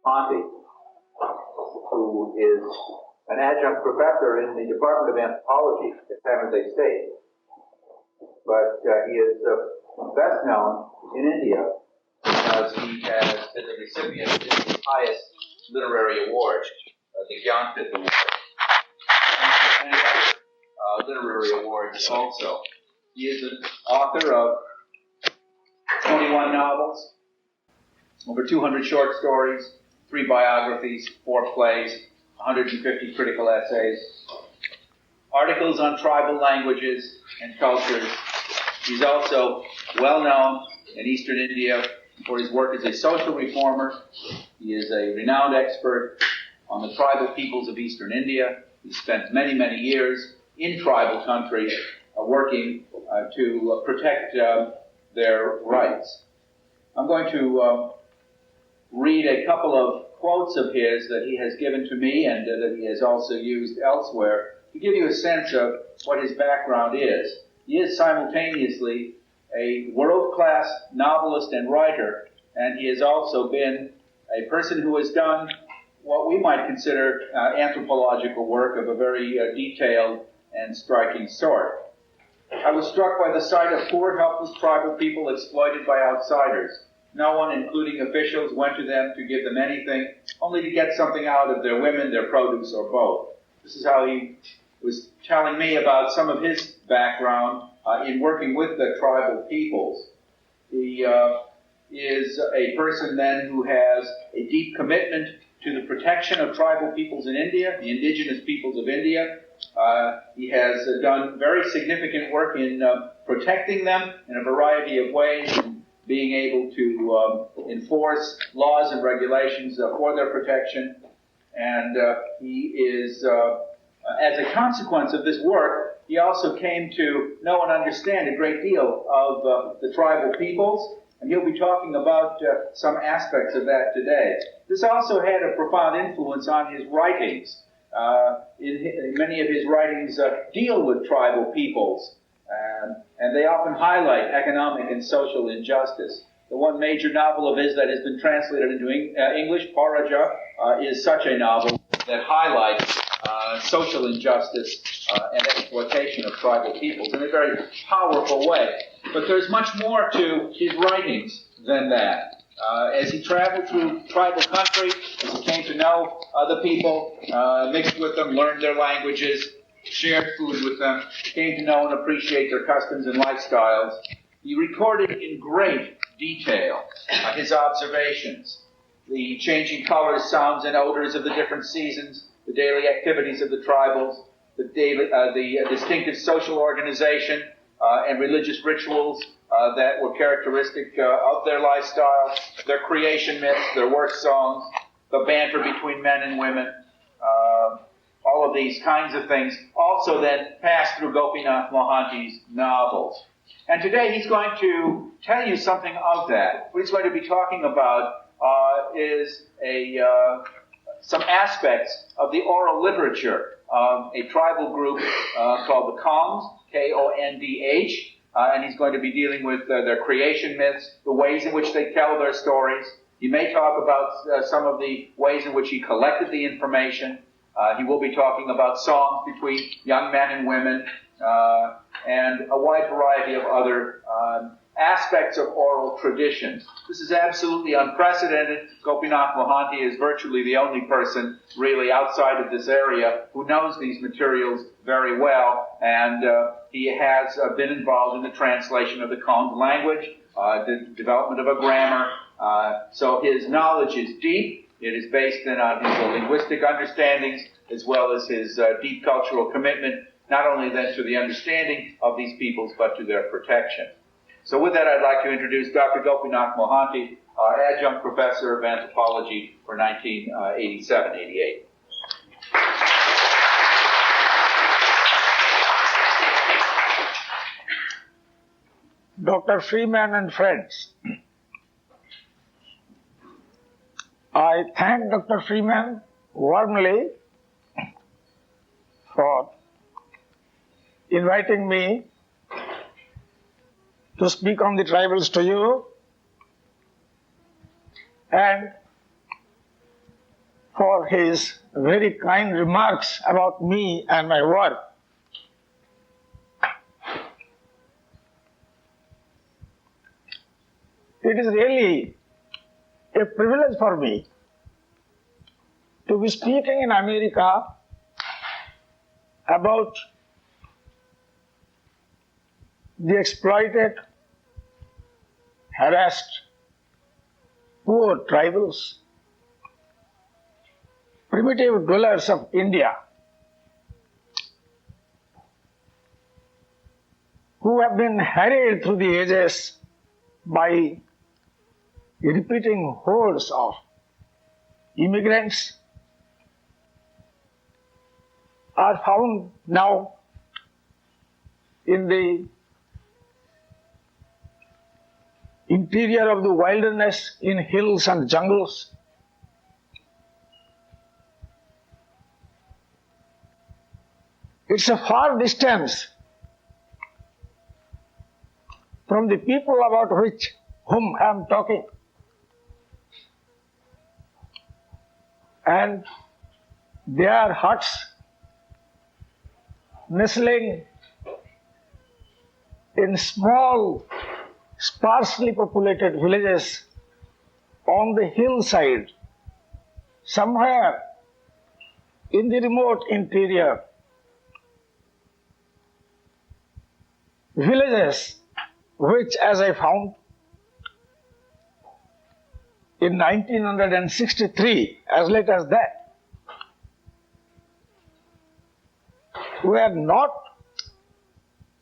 Mohanty, who is an adjunct professor in the Department of Anthropology at San Jose State. But he is best known in India because he has been the recipient of India's highest literary award, the Gopinath Award, and many other literary awards also. He is an author of 21 novels, over 200 short stories, 3 biographies, 4 plays, 150 critical essays, articles on tribal languages and cultures. He's also well known in Eastern India for his work as a social reformer. He is a renowned expert on the tribal peoples of Eastern India. He spent many, many years in tribal country working to protect their rights. I'm going to read a couple of quotes of his that he has given to me and that he has also used elsewhere to give you a sense of what his background is. He is simultaneously a world-class novelist and writer, and he has also been a person who has done what we might consider anthropological work of a very detailed and striking sort. I was struck by the sight of poor, helpless tribal people exploited by outsiders. No one, including officials, went to them to give them anything, only to get something out of their women, their produce, or both. This is how he was telling me about some of his background in working with the tribal peoples. He is a person then who has a deep commitment to the protection of tribal peoples in India, the indigenous peoples of India. He has done very significant work in protecting them in a variety of ways, being able to enforce laws and regulations for their protection. And he is, as a consequence of this work, he also came to know and understand a great deal of the tribal peoples, and he'll be talking about some aspects of that today. This also had a profound influence on his writings. Many of his writings deal with tribal peoples, and they often highlight economic and social injustice. The one major novel of his that has been translated into English, Paraja, is such a novel that highlights social injustice and exploitation of tribal peoples in a very powerful way. But there's much more to his writings than that. As he traveled through tribal country, as he came to know the people, mixed with them, learned their languages, shared food with them, came to know and appreciate their customs and lifestyles, he recorded in great detail his observations, the changing colors, sounds, and odors of the different seasons, the daily activities of the tribals, the distinctive social organization and religious rituals that were characteristic of their lifestyle, their creation myths, their work songs, the banter between men and women, all of these kinds of things also then pass through Gopinath Mohanty's novels. And today he's going to tell you something of that. What he's going to be talking about is some aspects of the oral literature of a tribal group called the Konds, K-O-N-D-H, and he's going to be dealing with their creation myths, the ways in which they tell their stories. He may talk about some of the ways in which he collected the information. He will be talking about songs between young men and women, and a wide variety of other aspects of oral traditions. This is absolutely unprecedented. Gopinath Mohanty is virtually the only person really outside of this area who knows these materials very well, and he has been involved in the translation of the Kond language, the development of a grammar, so his knowledge is deep. It is based on his linguistic understandings as well as his deep cultural commitment, not only then to the understanding of these peoples, but to their protection. So with that, I'd like to introduce Dr. Gopinath Mohanty, our adjunct professor of anthropology for 1987-88. Dr. Freeman and friends, I thank Dr. Freeman warmly for inviting me to speak on the tribals to you, and for his very kind remarks about me and my work. It is really a privilege for me to be speaking in America about the exploited, harassed, poor tribals, primitive dwellers of India, who have been harried through the ages by repeating hordes of immigrants, are found now in the interior of the wilderness, in hills and jungles. It's a far distance from the people about whom I am talking. And their huts nestling in small, sparsely populated villages on the hillside, somewhere in the remote interior. Villages which, as I found, in 1963, as late as that, were not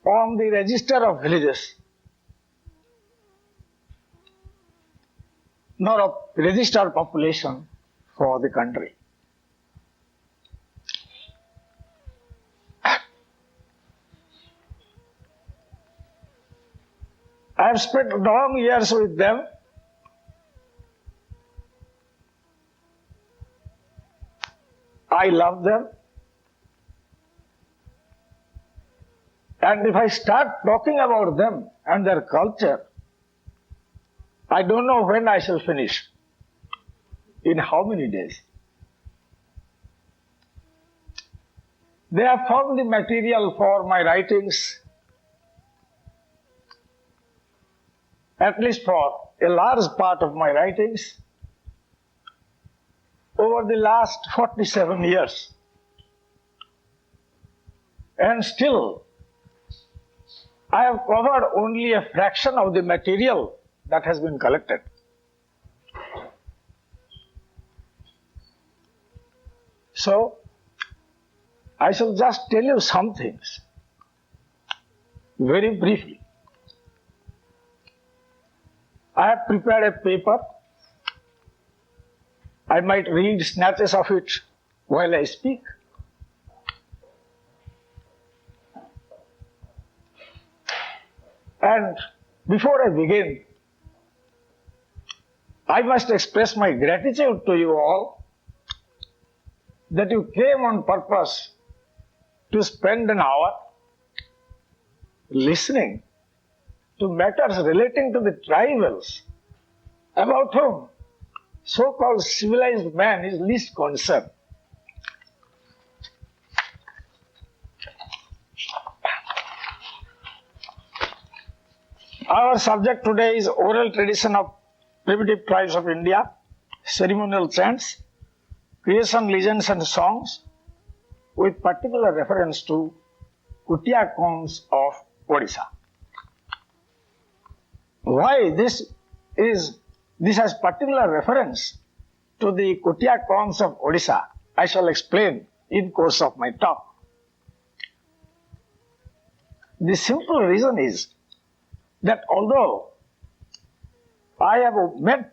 on the register of villages, nor of registered population for the country. I have spent long years with them. I love them. And if I start talking about them and their culture, I don't know when I shall finish, in how many days. They have found the material for my writings, at least for a large part of my writings, over the last 47 years. And still, I have covered only a fraction of the material that has been collected. So, I shall just tell you some things, very briefly. I have prepared a paper. I might read snatches of it while I speak. And before I begin, I must express my gratitude to you all that you came on purpose to spend an hour listening to matters relating to the tribals about whom so-called civilized man is least concerned. Our subject today is oral tradition of primitive tribes of India, ceremonial chants, creation legends and songs, with particular reference to Kutiakons of Odisha. Why this has particular reference to the Kutiakons of Odisha, I shall explain in course of my talk. The simple reason is that although I have met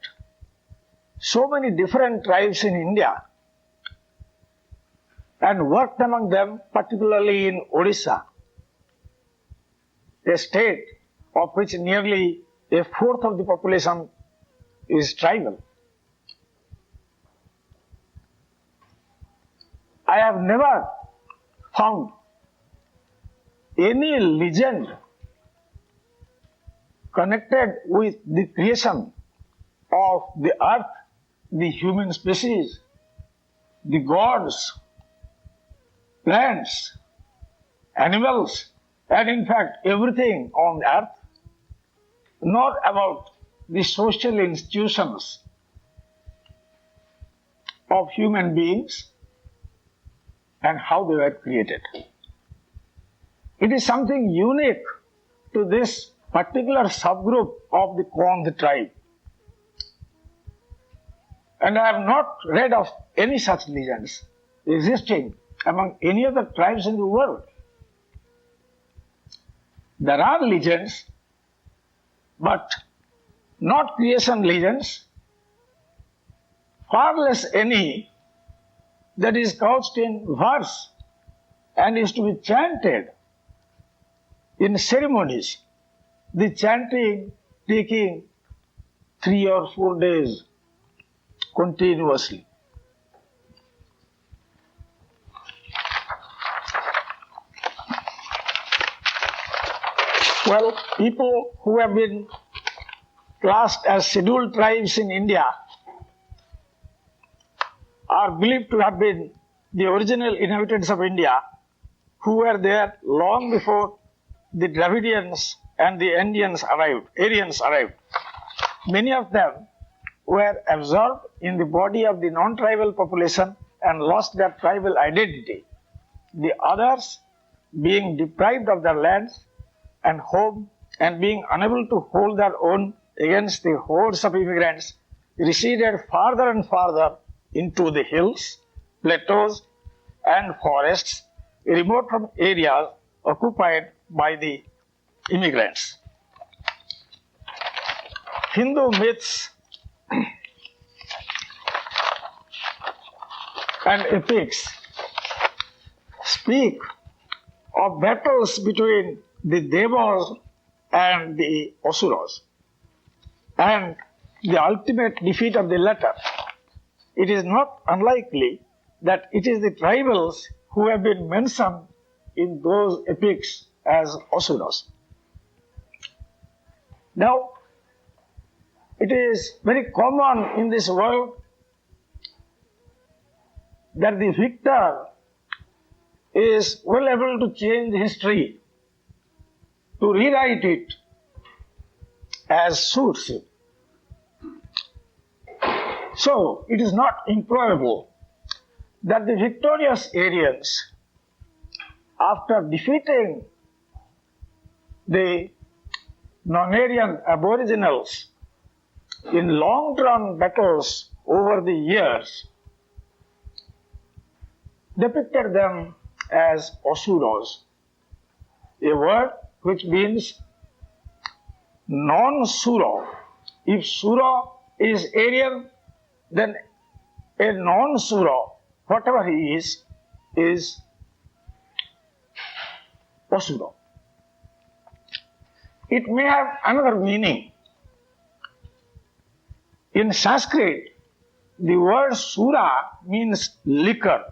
so many different tribes in India and worked among them, particularly in Odisha, a state of which nearly a fourth of the population is tribal, I have never found any legend connected with the creation of the earth, the human species, the gods, plants, animals, and in fact everything on earth, nor about the social institutions of human beings and how they were created. It is something unique to this particular subgroup of the Kondh tribe. And I have not read of any such legends existing among any other tribes in the world. There are legends, but not creation legends, far less any that is couched in verse and is to be chanted in ceremonies, the chanting taking 3 or 4 days continuously. Well, people who have been classed as scheduled tribes in India are believed to have been the original inhabitants of India who were there long before the Dravidians and the Aryans arrived. Many of them were absorbed in the body of the non-tribal population and lost their tribal identity. The others, being deprived of their lands and home and being unable to hold their own against the hordes of immigrants, receded farther and farther into the hills, plateaus, and forests, remote from areas occupied by the immigrants. Hindu myths and epics speak of battles between the Devas and the Asuras and the ultimate defeat of the latter. It is not unlikely that it is the tribals who have been mentioned in those epics as Asuras. Now, it is very common in this world that the victor is well able to change history, to rewrite it as suits him. So, it is not improbable that the victorious Aryans, after defeating the non-Aryan aboriginals in long-drawn battles over the years, depicted them as Asuras, a word which means non-Sura. If Sura is Aryan, then a non-Sura, whatever he is Asura. It may have another meaning. In Sanskrit, the word Sura means liquor.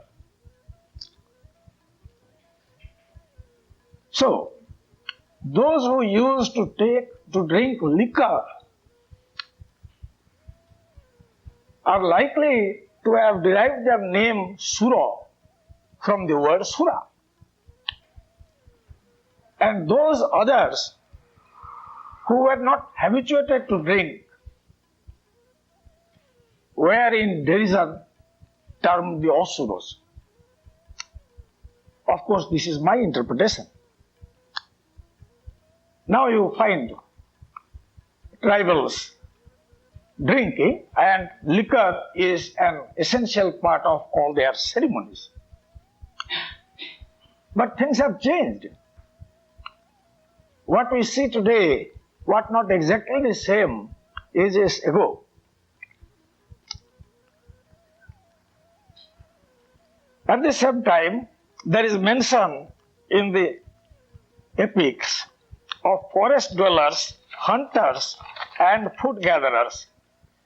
So, those who used to drink liquor are likely to have derived their name Sura from the word Sura. And those others who were not habituated to drink were in derision termed the Asuras. Of course, this is my interpretation. Now you find tribals drinking, and liquor is an essential part of all their ceremonies. But things have changed. What we see today was not exactly the same ages ago. At the same time, there is mention in the epics of forest dwellers, hunters, and food gatherers,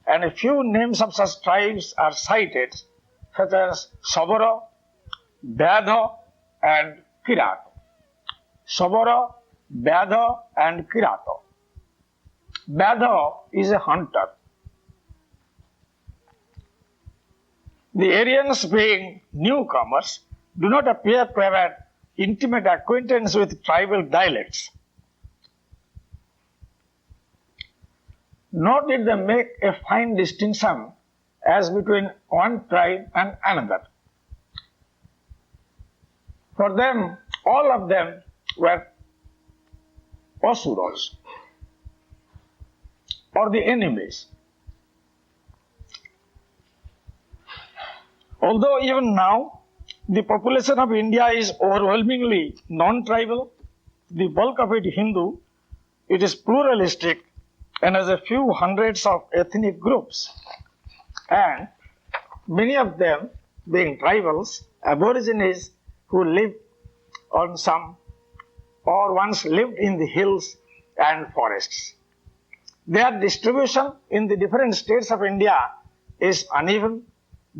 and a few names of such tribes are cited, such as Sabara, Vyadha, and Kirata. Sabara, Vyadha, and Kirata. Vyadha is a hunter. The Aryans, being newcomers, do not appear to have had intimate acquaintance with tribal dialects. Nor did they make a fine distinction as between one tribe and another. For them, all of them were Asuras, or the enemies. Although even now the population of India is overwhelmingly non-tribal, the bulk of it Hindu, it is pluralistic and has a few hundreds of ethnic groups, and many of them being tribals, aborigines who live on some or once lived in the hills and forests. Their distribution in the different states of India is uneven,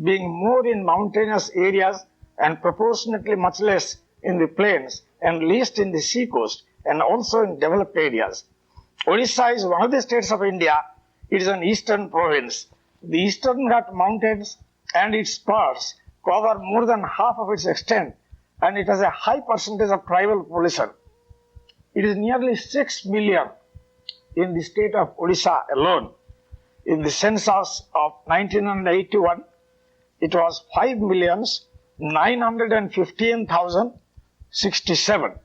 being more in mountainous areas and proportionately much less in the plains and least in the sea coast and also in developed areas. Odisha is one of the states of India. It is an eastern province. The Eastern Ghat Mountains and its spurs cover more than half of its extent, and it has a high percentage of tribal population. It is nearly 6 million in the state of Odisha alone. In the census of 1981, it was 5,915,067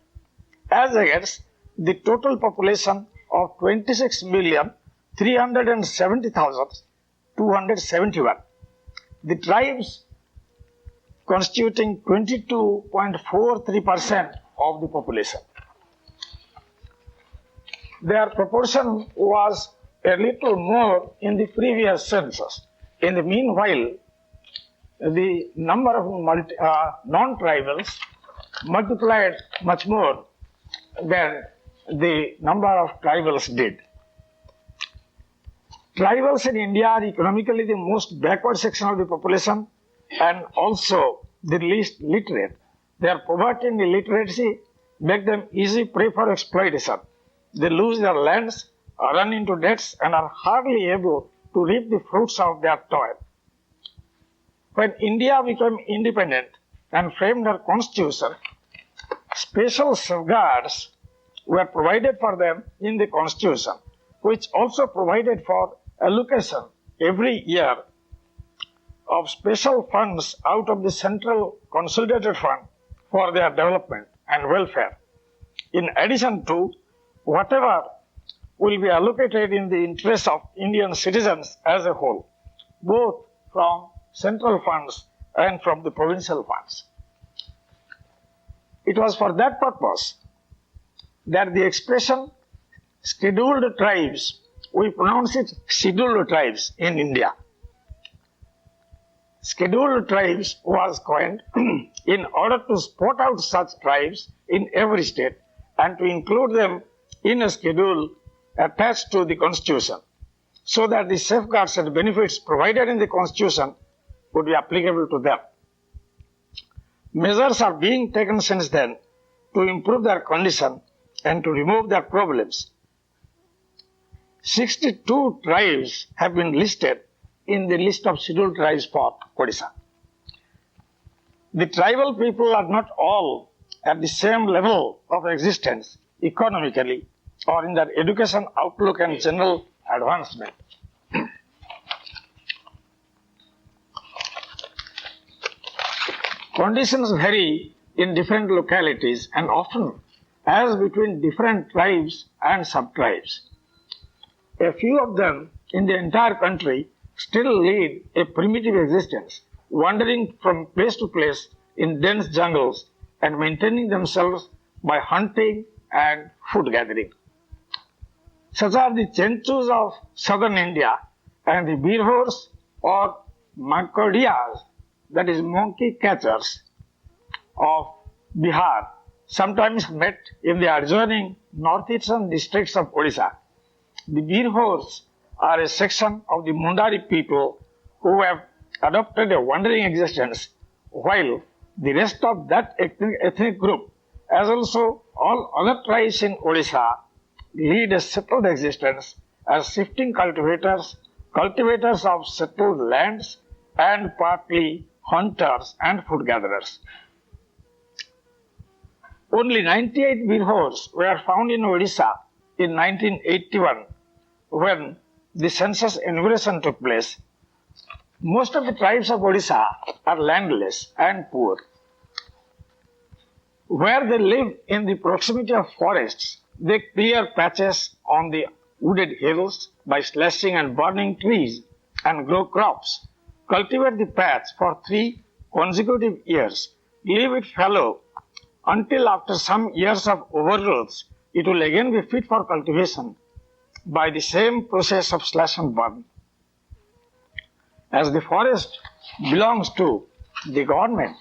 as against the total population of 26,370,271. The tribes constituting 22.43% of the population. Their proportion was a little more in the previous census. In the meanwhile, the number of non-tribals multiplied much more than the number of tribals did. Tribals in India are economically the most backward section of the population and also the least literate. Their poverty and illiteracy make them easy prey for exploitation. They lose their lands, run into debts, and are hardly able to reap the fruits of their toil. When India became independent and framed her constitution, special safeguards were provided for them in the constitution, which also provided for allocation every year of special funds out of the central consolidated fund for their development and welfare, in addition to whatever will be allocated in the interest of Indian citizens as a whole, both from central funds and from the provincial funds. It was for that purpose that the expression scheduled tribes, we pronounce it scheduled tribes in India. Scheduled tribes was coined in order to spot out such tribes in every state and to include them in a schedule attached to the constitution, so that the safeguards and benefits provided in the constitution would be applicable to them. Measures are being taken since then to improve their condition and to remove their problems. 62 tribes have been listed in the list of scheduled tribes for Odisha. The tribal people are not all at the same level of existence economically or in their education outlook and general advancement. Conditions vary in different localities and often as between different tribes and sub-tribes. A few of them in the entire country still lead a primitive existence, wandering from place to place in dense jungles and maintaining themselves by hunting and food gathering. Such are the Chenchus of southern India and the Birhors or Makadiyas, that is monkey catchers, of Bihar, sometimes met in the adjoining northeastern districts of Odisha. The Birhors are a section of the Mundari people who have adopted a wandering existence, while the rest of that ethnic group, as also all other tribes in Odisha, lead a settled existence as shifting cultivators of settled lands, and partly hunters and food gatherers. Only 98 Birhors were found in Odisha in 1981 when the census enumeration took place. Most of the tribes of Odisha are landless and poor. Where they live in the proximity of forests, they clear patches on the wooded hills by slashing and burning trees and grow crops, cultivate the patch for 3 consecutive years, leave it fallow until after some years of overgrowth, it will again be fit for cultivation by the same process of slash and burn. As the forest belongs to the government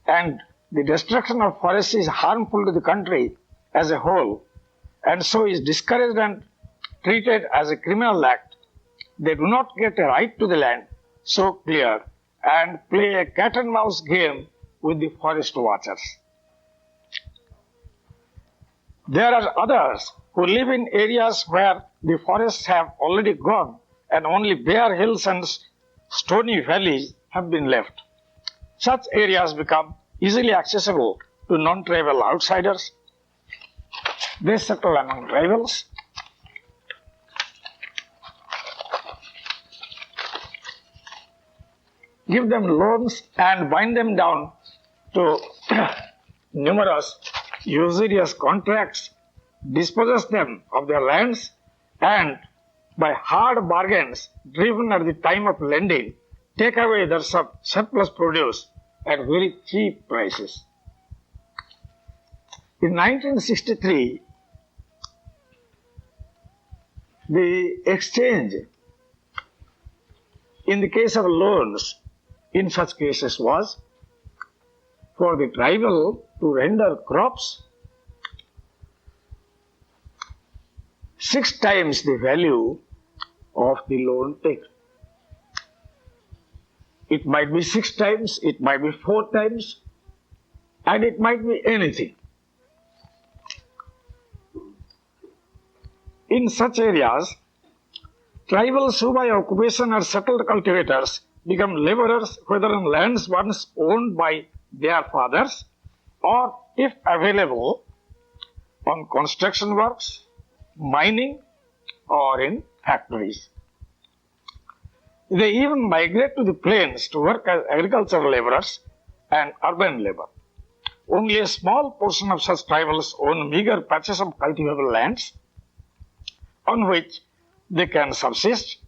and the destruction of forests is harmful to the country as a whole and so is discouraged and treated as a criminal act, they do not get a right to the land so cleared and play a cat and mouse game with the forest watchers. There are others who live in areas where the forests have already gone and only bare hills and stony valleys have been left. Such areas become easily accessible to non-tribal outsiders. They settle among tribals. Give them loans and bind them down to numerous usurious contracts, dispossess them of their lands, and by hard bargains driven at the time of lending, take away their surplus produce at very cheap prices. In 1963, the exchange in the case of loans in such cases was for the tribal to render crops 6 times the value of the loan taken. It might be 6 times, it might be 4 times, and it might be anything. In such areas, tribals who by occupation are settled cultivators become laborers whether on lands once owned by their fathers or, if available, on construction works, mining, or in factories. They even migrate to the plains to work as agricultural laborers and urban labor. Only a small portion of such tribals own meager patches of cultivable lands on which they can subsist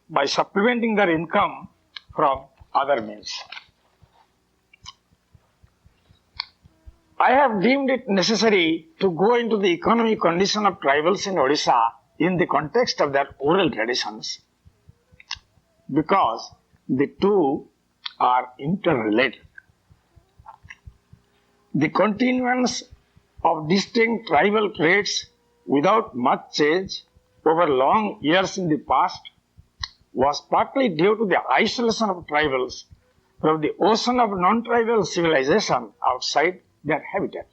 by supplementing their income from other means. I have deemed it necessary to go into the economic condition of tribals in Odisha in the context of their oral traditions, because the two are interrelated. The continuance of distinct tribal traits without much change over long years in the past was partly due to the isolation of tribals from the ocean of non-tribal civilization outside their habitat.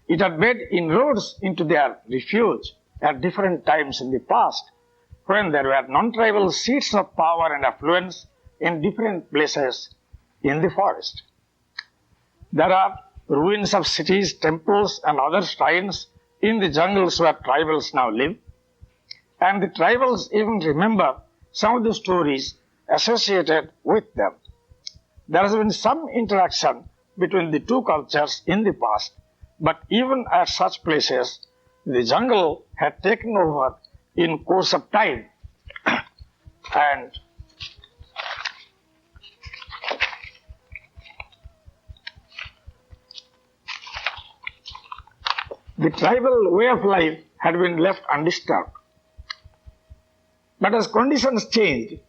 It had made inroads into their refuge at different times in the past, when there were non-tribal seats of power and affluence in different places in the forest. There are ruins of cities, temples, and other shrines in the jungles where tribals now live, and the tribals even remember some of the stories associated with them. There has been some interaction between the two cultures in the past, but even at such places, the jungle had taken over in course of time, and the tribal way of life had been left undisturbed. But as conditions changed,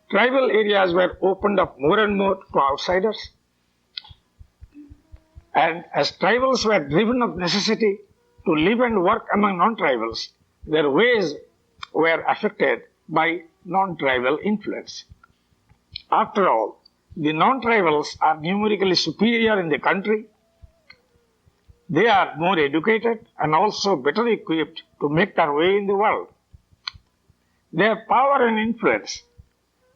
tribal areas were opened up more and more to outsiders, and as tribals were driven of necessity to live and work among non-tribals, their ways were affected by non-tribal influence. After all, the non-tribals are numerically superior in the country. They are more educated and also better equipped to make their way in the world. They have power and influence.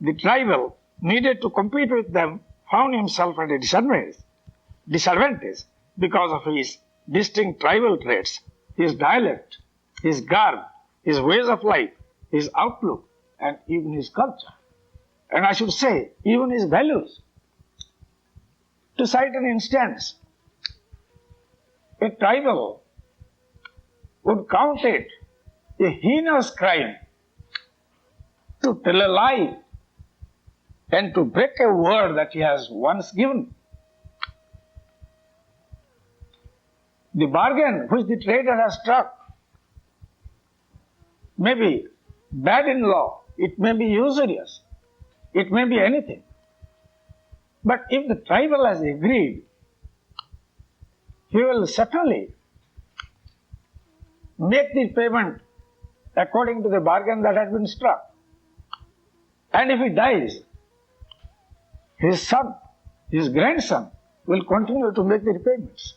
The tribal needed to compete with them found himself at a disadvantage because of his distinct tribal traits, his dialect, his garb, his ways of life, his outlook, and even his culture. And I should say, even his values. To cite an instance, a tribal would count it a heinous crime to tell a lie and to break a word that he has once given. The bargain which the trader has struck may be bad in law, it may be usurious, it may be anything. But if the tribal has agreed, he will certainly make the payment according to the bargain that had been struck. And if he dies, his son, his grandson, will continue to make the repayments.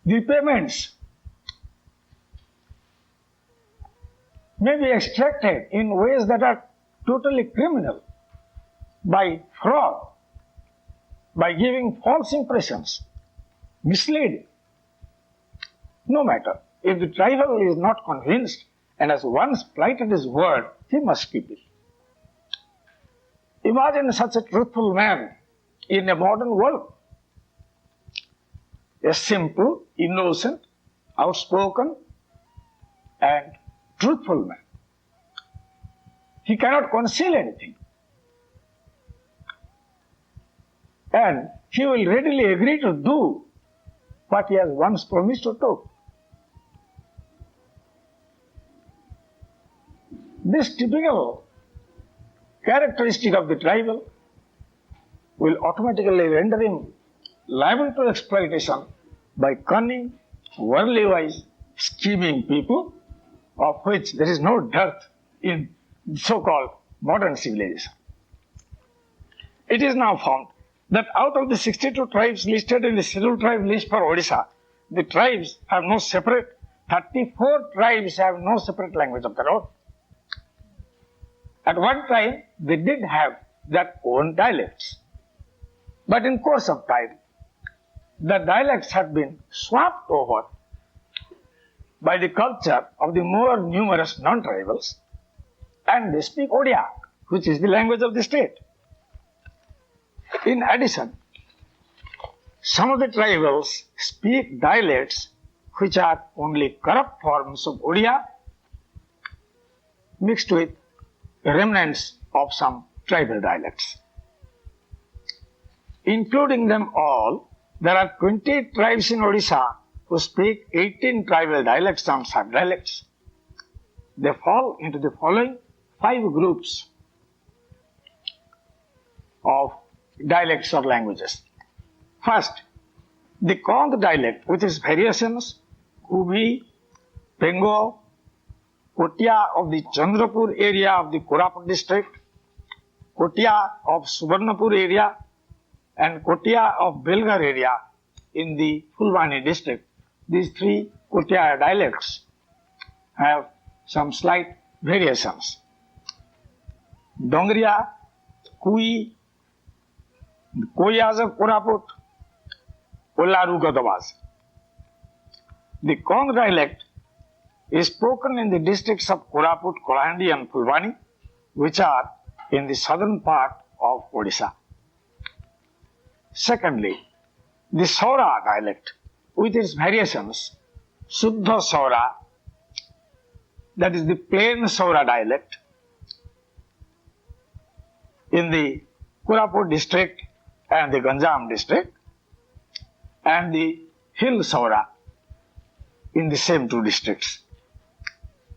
The repayments may be extracted in ways that are totally criminal, by fraud, by giving false impressions, misleading. No matter, if the tribal is not convinced and has once plighted his word, he must keep it. Imagine such a truthful man in a modern world. A simple, innocent, outspoken, and truthful man. He cannot conceal anything. And he will readily agree to do what he has once promised to do. This typical characteristic of the tribal will automatically render him liable to exploitation by cunning, worldly-wise, scheming people, of which there is no dearth in so-called modern civilization. It is now found that out of the 62 tribes listed in the scheduled tribe list for Odisha, the tribes have no separate, 34 tribes have no separate language of their own. At one time, they did have their own dialects. But in course of time, the dialects have been swapped over by the culture of the more numerous non-tribals, and they speak Odia, which is the language of the state. In addition, some of the tribals speak dialects which are only corrupt forms of Odia mixed with remnants of some tribal dialects. Including them all, there are 20 tribes in Odisha who speak 18 tribal dialects and sub-dialects. They fall into the following 5 groups of dialects of languages. First, the Kond dialect with its variations, Kubi, Pengo, Kotia of the Chandrapur area of the Koraput district, Kotia of Subarnapur area, and Kotia of Belgar area in the Fulbani district. These 3 Kotia dialects have some slight variations. Dongriya, Kui, Koyas of Koraput, Olaru Gadavas. The Kong dialect is spoken in the districts of Koraput, Kolahandi and Fulbani, which are in the southern part of Odisha. Secondly, the Saura dialect with its variations, Suddha Saura, that is the plain Saura dialect, in the Koraput district and the Ganjam district, and the Hill Saura in the same 2 districts.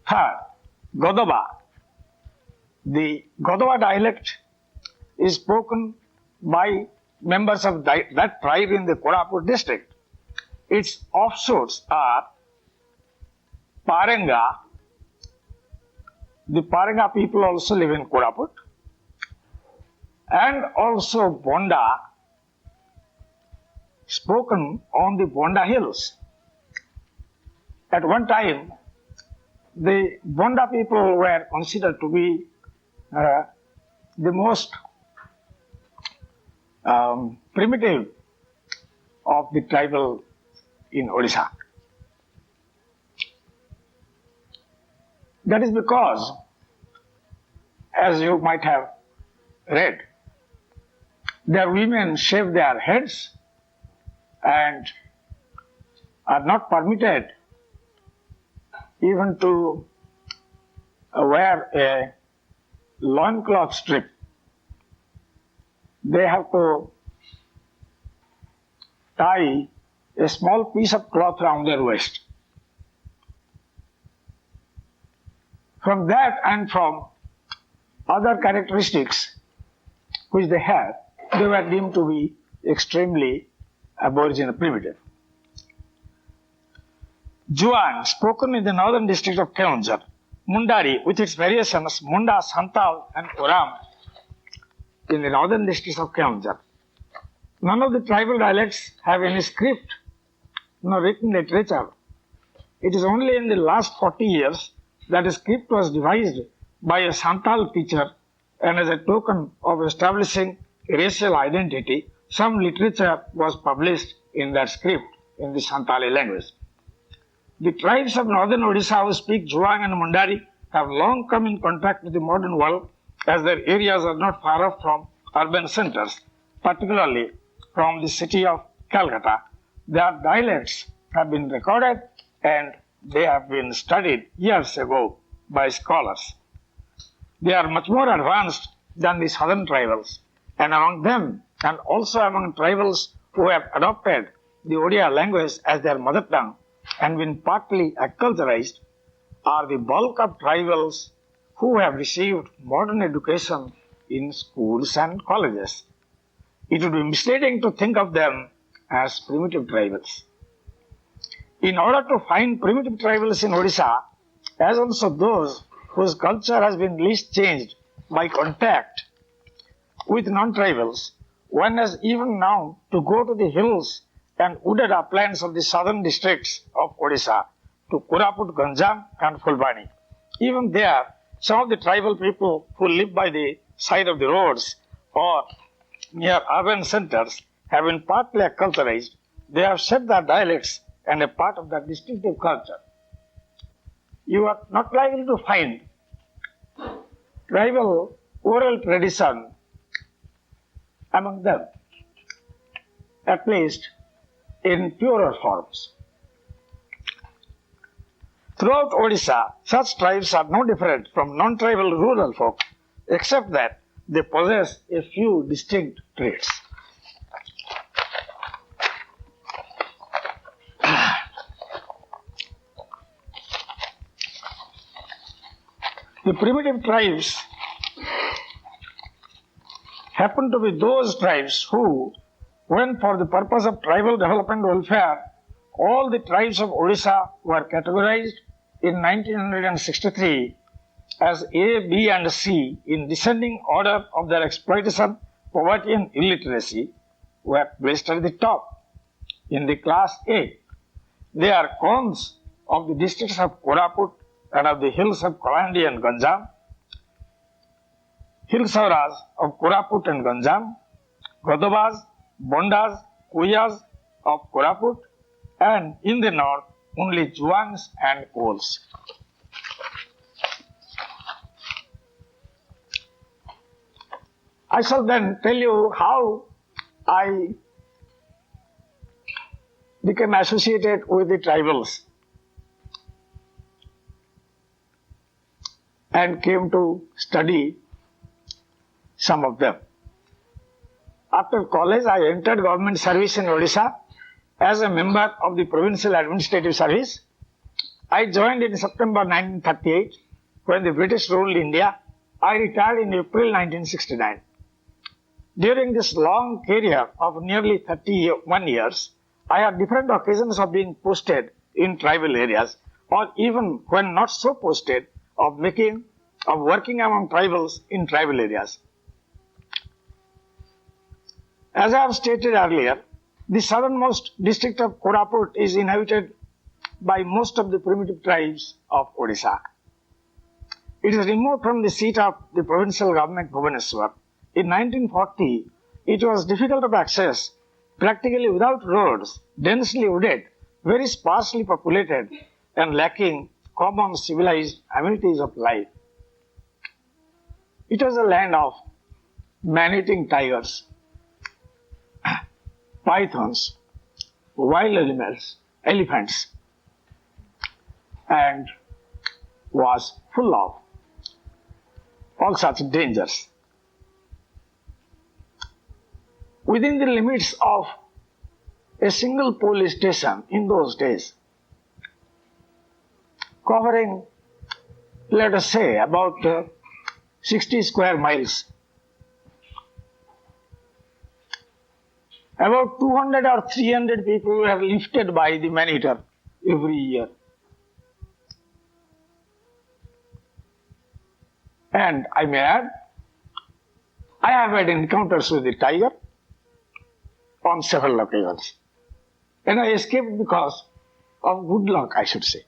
Third, Godova. The Godova dialect is spoken by members of that tribe in the Koraput district. Its offshoots are Parenga. The Parenga people also live in Koraput, and also Bonda, spoken on the Bonda hills. At one time, the Bonda people were considered to be the most primitive of the tribal in Odisha. That is because, as you might have read, their women shave their heads and are not permitted even to wear a loincloth strip. They have to tie a small piece of cloth around their waist. From that and from other characteristics which they have, they were deemed to be extremely aboriginal primitive. Juang, spoken in the northern district of Keonjhar, Mundari, with its variations Munda, Santal and Oram, in the northern districts of Keonjhar. None of the tribal dialects have any script nor written literature. It is only in the last 40 years that a script was devised by a Santal teacher, and as a token of establishing racial identity, some literature was published in that script in the Santali language. The tribes of northern Odisha who speak Juang and Mundari have long come in contact with the modern world, as their areas are not far off from urban centers, particularly from the city of Calcutta. Their dialects have been recorded and they have been studied years ago by scholars. They are much more advanced than the southern tribals, and among them, and also among tribals who have adopted the Odia language as their mother tongue and been partly acculturized, are the bulk of tribals who have received modern education in schools and colleges. It would be misleading to think of them as primitive tribals. In order to find primitive tribals in Odisha, as also those whose culture has been least changed by contact with non-tribals, one has even now to go to the hills and wooded uplands of the southern districts of Odisha, to Koraput, Ganjam and Fulbani. Even there, some of the tribal people who live by the side of the roads or near urban centers have been partly acculturized. They have shaped their dialects and a part of their distinctive culture. You are not likely to find tribal oral tradition among them, at least in purer forms. Throughout Odisha, such tribes are no different from non-tribal rural folk, except that they possess a few distinct traits. The primitive tribes happen to be those tribes who, when for the purpose of tribal development welfare, all the tribes of Odisha were categorized in 1963 as A, B and C in descending order of their exploitation, poverty and illiteracy, were placed at the top. In the class A, they are Kons of the districts of Koraput and of the hills of Kalandi and Ganjam, Hilsauras of Koraput and Ganjam, Godobas, Bondas, Kuyas of Koraput, and in the north only Juangs and Kols. I shall then tell you how I became associated with the tribals and came to study some of them. After college, I entered government service in Odisha as a member of the Provincial Administrative Service. I joined in September 1938 when the British ruled India. I retired in April 1969. During this long career of nearly 31 years, I had different occasions of being posted in tribal areas, or even when not so posted, of working among tribals in tribal areas. As I have stated earlier, the southernmost district of Koraput is inhabited by most of the primitive tribes of Odisha. It is removed from the seat of the provincial government Bhubaneswar. In 1940, it was difficult of access, practically without roads, densely wooded, very sparsely populated, and lacking common civilized amenities of life. It was a land of man-eating tigers, pythons, wild animals, elephants, and was full of all such dangers. Within the limits of a single police station in those days, covering, let us say, about 60 square miles, about 200 or 300 people were lifted by the man-eater every year. And I may add, I have had encounters with the tiger on several occasions. And I escaped because of good luck, I should say.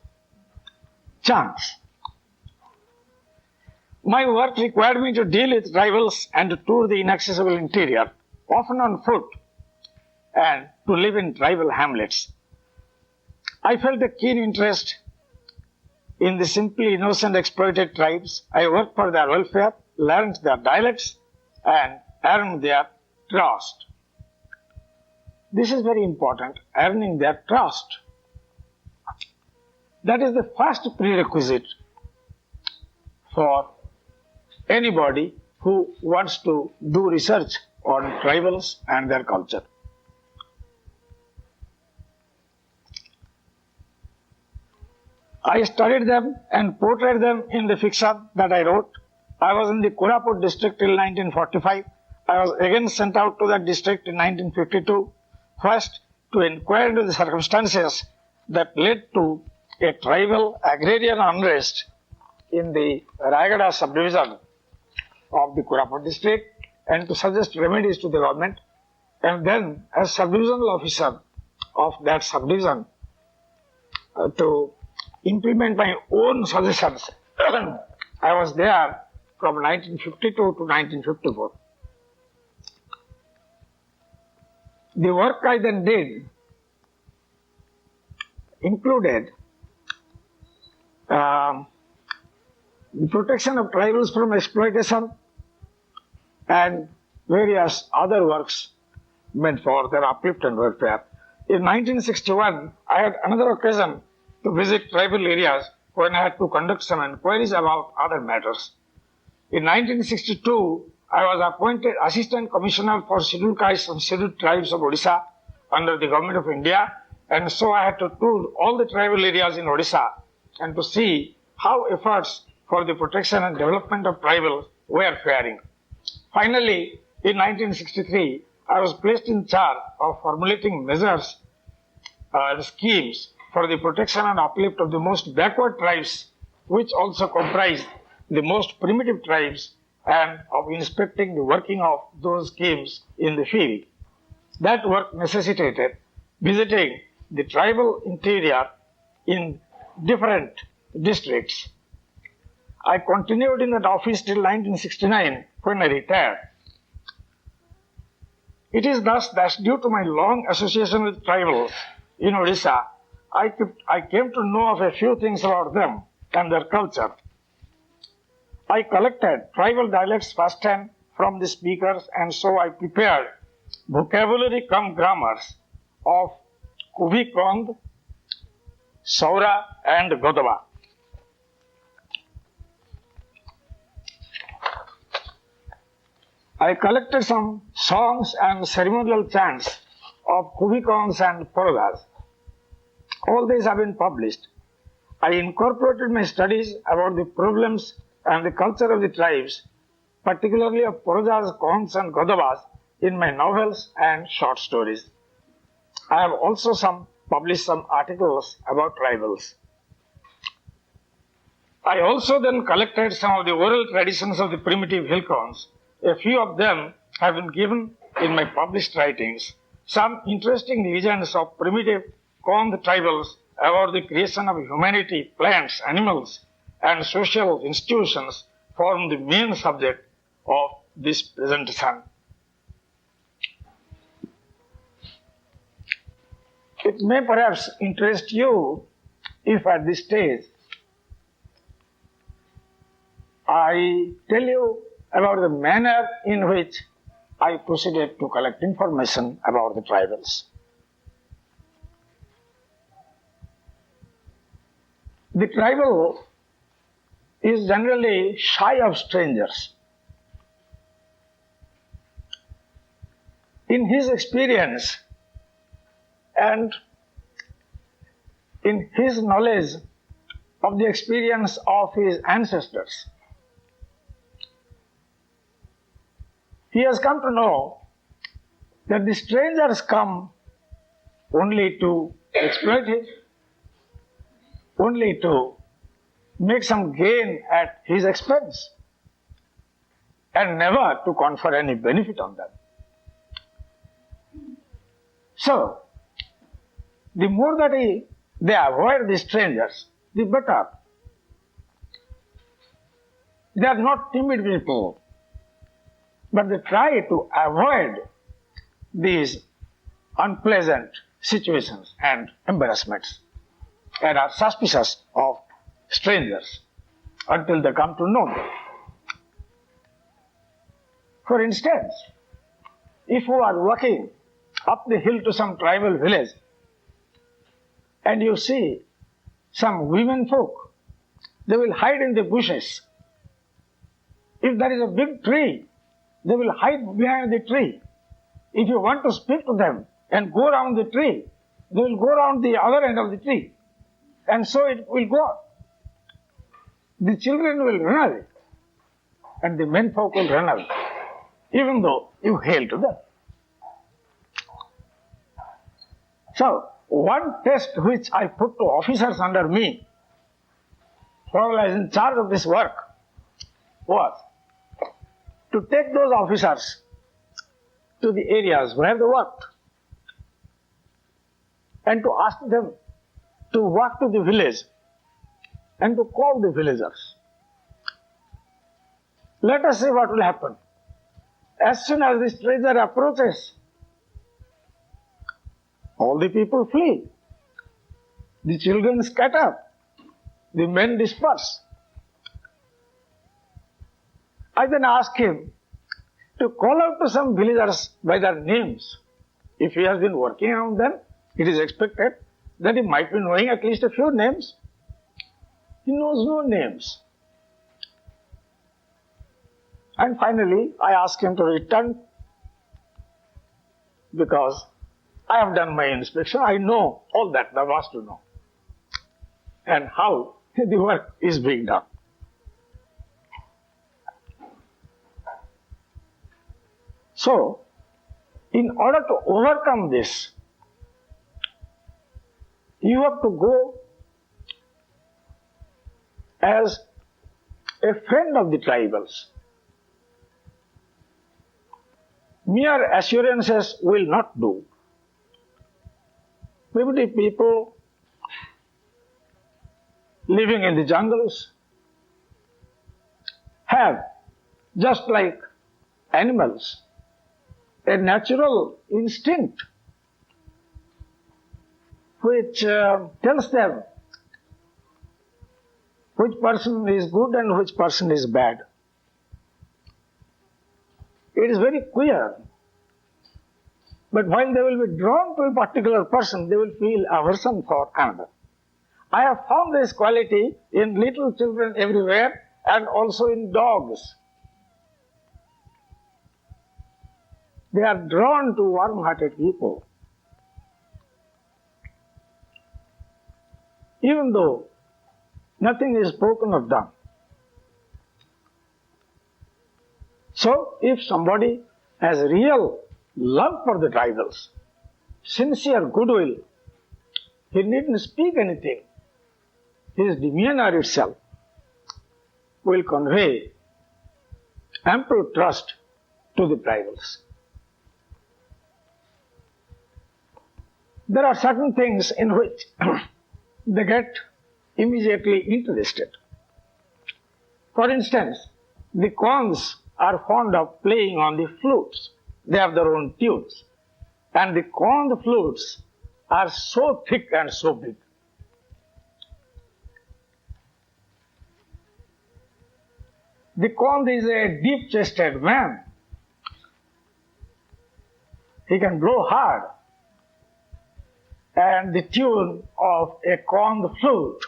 Chance. My work required me to deal with tribals and to tour the inaccessible interior, often on foot, and to live in tribal hamlets. I felt a keen interest in the simply innocent exploited tribes. I worked for their welfare, learned their dialects, and earned their trust. This is very important, earning their trust. That is the first prerequisite for anybody who wants to do research on tribals and their culture. I studied them and portrayed them in the fiction that I wrote. I was in the Koraput district till 1945. I was again sent out to that district in 1952, first to inquire into the circumstances that led to a tribal agrarian unrest in the Rayagada subdivision of the Koraput district and to suggest remedies to the government. And then, as subdivisional officer of that subdivision, to implement my own suggestions. I was there from 1952 to 1954. The work I then did included the protection of tribals from exploitation and various other works meant for their uplift and welfare. In 1961, I had another occasion to visit tribal areas when I had to conduct some inquiries about other matters. In 1962, I was appointed Assistant Commissioner for Scheduled Castes and Scheduled Tribes of Odisha under the Government of India, and so I had to tour all the tribal areas in Odisha and to see how efforts for the protection and development of tribals were faring. Finally, in 1963, I was placed in charge of formulating measures and schemes for the protection and uplift of the most backward tribes, which also comprise the most primitive tribes, and of inspecting the working of those schemes in the field. That work necessitated visiting the tribal interior in different districts. I continued in that office till 1969 when I retired. It is thus that due to my long association with tribals in Odisha, I came to know of a few things about them and their culture. I collected tribal dialects firsthand from the speakers, and so I prepared vocabulary cum grammars of Kuvi Kond, Saura, and Godava. I collected some songs and ceremonial chants of Kuvikons and Porodas. All these have been published. I incorporated my studies about the problems and the culture of the tribes, particularly of Porodas, Kons, and Godavas, in my novels and short stories. I have also published some articles about tribals. I also then collected some of the oral traditions of the primitive Hilkons. A few of them have been given in my published writings. Some interesting legends of primitive Kond tribals about the creation of humanity, plants, animals, and social institutions form the main subject of this presentation. It may perhaps interest you if at this stage I tell you about the manner in which I proceeded to collect information about the tribals. The tribal is generally shy of strangers. In his experience and in his knowledge of the experience of his ancestors, he has come to know that the strangers come only to exploit him, only to make some gain at his expense, and never to confer any benefit on them. So, the more that they avoid the strangers, the better. They are not timid people, but they try to avoid these unpleasant situations and embarrassments and are suspicious of strangers until they come to know them. For instance, if you are walking up the hill to some tribal village and you see some women folk, they will hide in the bushes. If there is a big tree, they will hide behind the tree. If you want to speak to them and go around the tree, they will go around the other end of the tree. And so it will go on. The children will run away and the men folk will run away, even though you hail to them. So, one test which I put to officers under me, while I was in charge of this work, was to take those officers to the areas where they worked and to ask them to walk to the village and to call the villagers. Let us see what will happen. As soon as the stranger approaches, all the people flee. The children scatter. The men disperse. I then asked him to call out to some villagers by their names. If he has been working around them, it is expected that he might be knowing at least a few names. He knows no names. And finally, I asked him to return because I have done my inspection. I know all that there was to know and how the work is being done. So, in order to overcome this, you have to go as a friend of the tribals. Mere assurances will not do. Primitive people living in the jungles have, just like animals, a natural instinct which tells them which person is good and which person is bad. It is very queer. But while they will be drawn to a particular person, they will feel aversion for another. I have found this quality in little children everywhere and also in dogs. They are drawn to warm-hearted people. Even though nothing is spoken of them. So, if somebody has real love for the tribals, sincere goodwill, he needn't speak anything. His demeanor itself will convey ample trust to the tribals. There are certain things in which they get immediately interested. For instance, the Kons are fond of playing on the flutes. They have their own tunes. And the Kond flutes are so thick and so big. The Kond is a deep-chested man. He can blow hard. And the tune of a Kond flute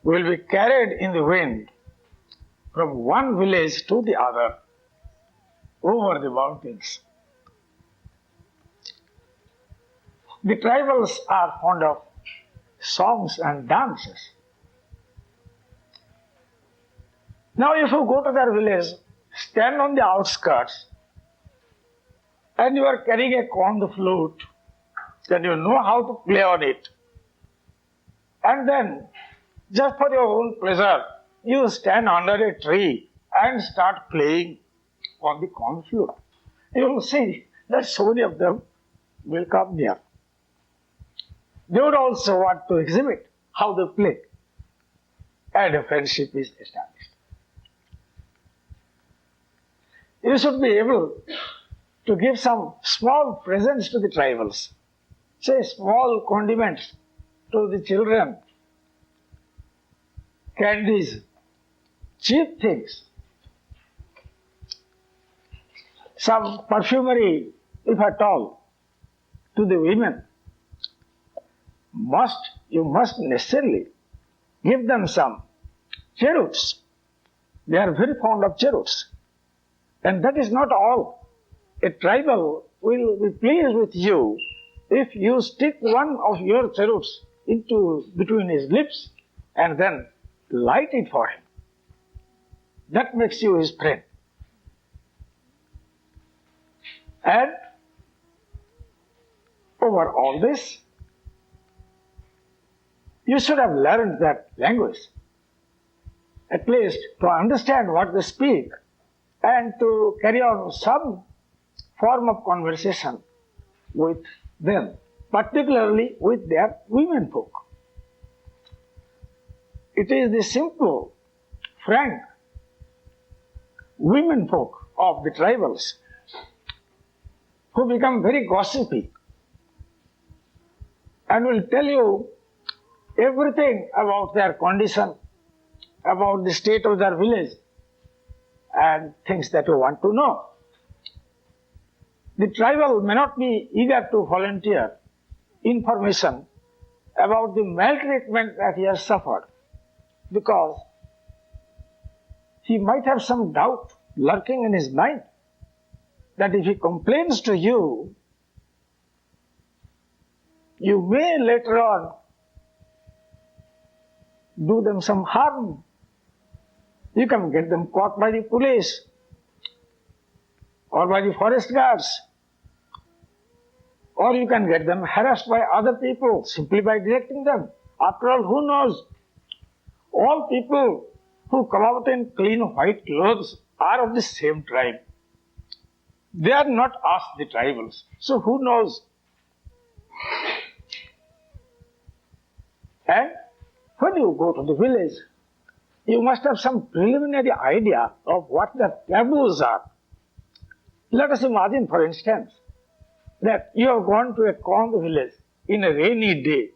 will be carried in the wind from one village to the other over the mountains. The tribals are fond of songs and dances. Now if you go to their village, stand on the outskirts, and you are carrying a Kond flute, then you know how to play on it. And then, just for your own pleasure, you stand under a tree and start playing on the Kond flute. You will see that so many of them will come near. They would also want to exhibit how they play, and a friendship is established. You should be able to give some small presents to the tribals, say small condiments to the children, candies, cheap things, some perfumery, if at all, to the women. You must necessarily give them some cheroots. They are very fond of cheroots. And that is not all. A tribal will be pleased with you if you stick one of your cheroots into between his lips and then light it for him. That makes you his friend. And over all this, you should have learned that language, at least to understand what they speak and to carry on some form of conversation with them, particularly with their women folk. It is the simple, frank women folk of the tribals who become very gossipy and will tell you everything about their condition, about the state of their village, and things that you want to know. The tribal may not be eager to volunteer information about the maltreatment that he has suffered, because he might have some doubt lurking in his mind that if he complains to you, you may later on do them some harm. You can get them caught by the police or by the forest guards, or you can get them harassed by other people simply by directing them. After all, who knows? All people who come out in clean white clothes are of the same tribe. They are not us, the tribals. So who knows? And when you go to the village, you must have some preliminary idea of what the taboos are. Let us imagine, for instance, that you have gone to a Kond village in a rainy day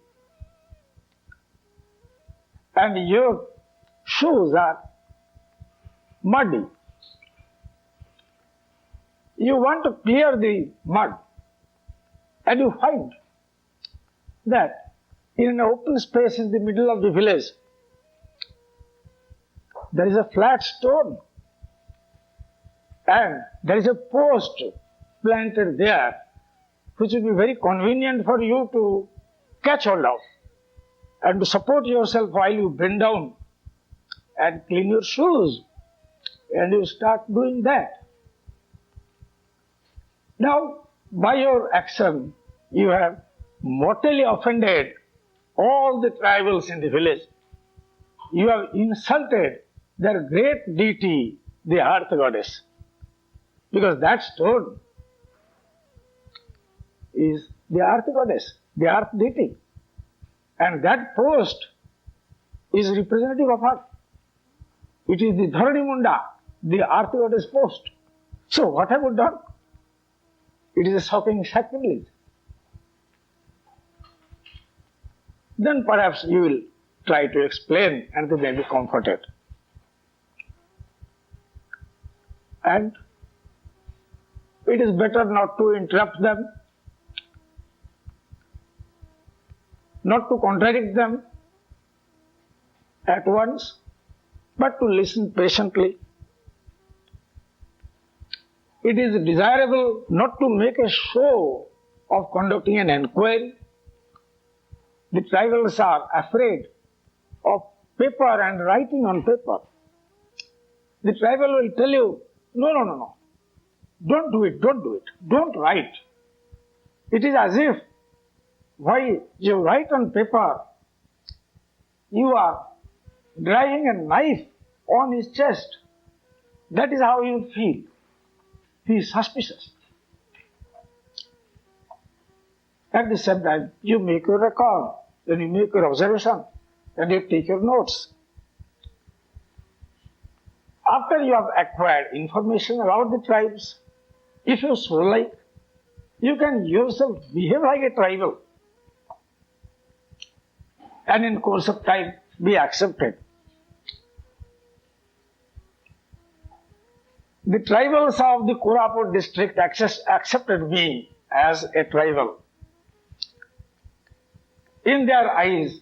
and your shoes are muddy. You want to clear the mud and you find that in an open space in the middle of the village there is a flat stone and there is a post planted there which will be very convenient for you to catch hold of and to support yourself while you bend down and clean your shoes, and you start doing that. Now, by your action, you have mortally offended all the tribals in the village. You have insulted their great deity, the earth goddess, because that stone is the earth goddess, the earth deity, and that post is representative of her. It is the Dharani Munda, the Arti Goddess post. So what have you done? It is a shocking sacrilege. Then perhaps you will try to explain and they may be comforted. And it is better not to interrupt them, not to contradict them at once, but to listen patiently. It is desirable not to make a show of conducting an inquiry. The tribals are afraid of paper and writing on paper. The tribal will tell you, no. Don't do it. Don't write. It is as if, while you write on paper, you are driving a knife on his chest. That is how you feel. He is suspicious. At the same time, you make your record, then you make your observation, and you take your notes. After you have acquired information about the tribes, if you so like, you can yourself behave like a tribal and in course of time be accepted. The tribals of the Koraput district accepted me as a tribal. In their eyes,